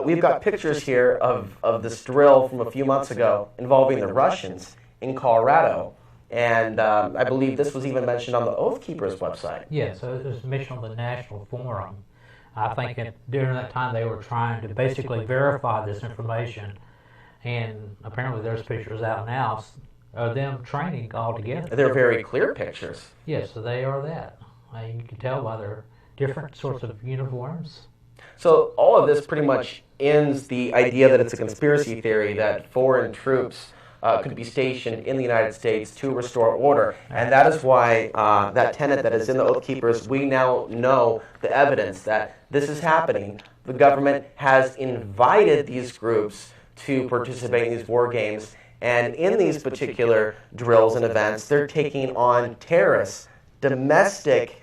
We've got pictures here of this drill from a few months ago involving the Russians in Colorado. And I believe this was even mentioned on the Oath Keepers website. Yeah, so it was mentioned on the National Forum. I think during that time they were trying to basically verify this information. And apparently there's pictures out now of them training all together. They're very clear pictures. Yes, so they are that. You can tell by their different sorts of uniforms. So all of this pretty much ends the idea that it's a conspiracy theory that foreign troops could be stationed in the United States to restore order. And that is why that tenet that is in the Oath Keepers, we now know the evidence that this is happening. The government has invited these groups to participate in these war games. And in these particular drills and events, they're taking on terrorists, domestic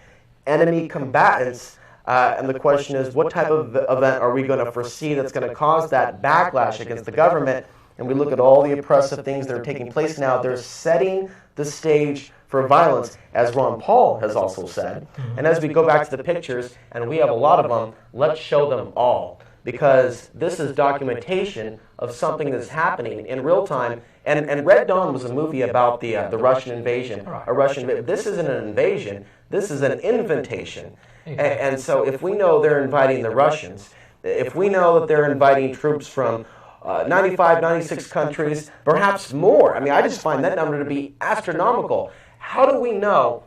enemy combatants. And the question is, what type of event are we going to foresee that's going to cause that backlash against the government? And we look at all the oppressive things that are taking place now. They're setting the stage for violence, as Ron Paul has also said. And as we go back to the pictures, and we have a lot of them, let's show them all. Because this is documentation of something that's happening in real time. And Red Dawn was a movie about the Russian invasion. This isn't an invasion. This is an invitation. And so if we know they're inviting the Russians, if we know that they're inviting troops from 95, 96 countries, perhaps more. I mean, I just find that number to be astronomical. How do we know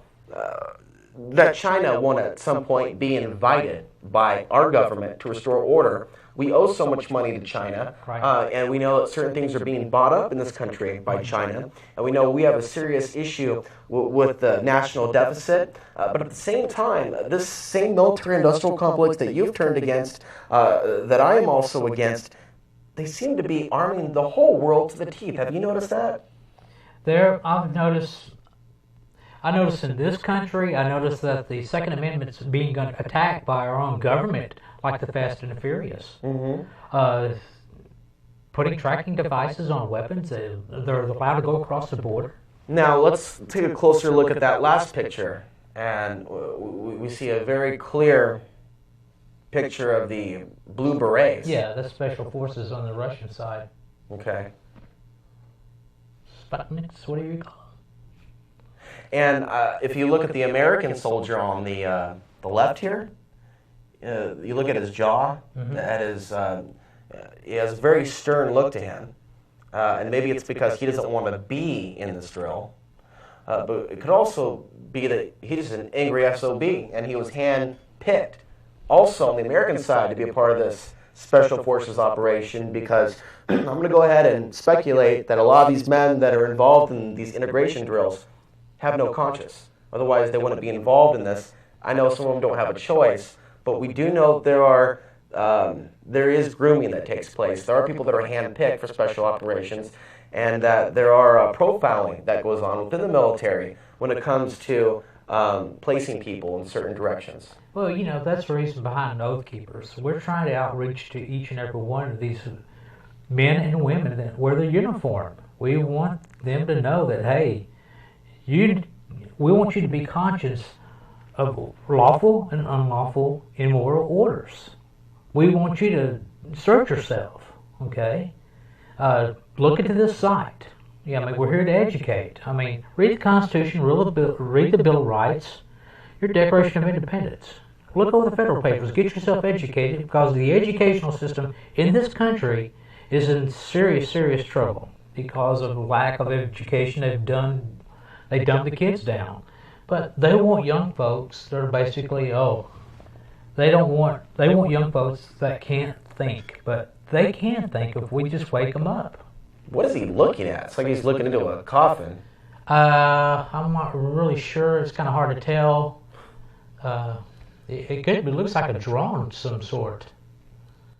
that China won't at some point be invited by our government to restore order? We owe so much money to China, and we know that certain things are being bought up in this country by China, and we know we have a serious issue with the national deficit, but at the same time, this same military-industrial complex that you've turned against, that I am also against, they seem to be arming the whole world to the teeth. Have you noticed that? I've noticed in this country, I noticed that the Second Amendment's being attacked by our own government, like the Fast and the Furious. Putting tracking devices on weapons, they're allowed to go across the border. Now, let's take a closer look at that last picture. And we see a very clear picture of the blue berets. Yeah, that's special forces on the Russian side. Okay. Sputniks, what do you call them? And if you look at the American soldier on the left here, you look at his jaw. That is, he has a very stern look to him, and maybe it's because he doesn't want to be in this drill. But it could also be that he's an angry SOB, and he was hand-picked, also on the American side, to be a part of this special forces operation. Because I'm going to go ahead and speculate that a lot of these men that are involved in these integration drills have no conscience. Otherwise, they wouldn't be involved in this. I know some of them don't have a choice, but we do know there is grooming that takes place. There are people that are hand-picked for special operations, and that there are profiling that goes on within the military when it comes to placing people in certain directions. Well, that's the reason behind Oath Keepers. We're trying to outreach to each and every one of these men and women that wear the uniform. We want them to know that, hey, we want you to be conscious of lawful and unlawful immoral orders. We want you to search yourself, okay? Look into this site. Yeah, we're here to educate. Read the Constitution, read the Bill of Rights, your Declaration of Independence. Look over the federal papers. Get yourself educated, because the educational system in this country is in serious, serious trouble because of lack of education. They dumb the kids down. But they want young folks that are basically, they want young folks that can't think, but they can think if we just wake them up. What is he looking at? It's like he's looking into a coffin. I'm not really sure. It's kind of hard to tell. It looks like a drawing of some sort.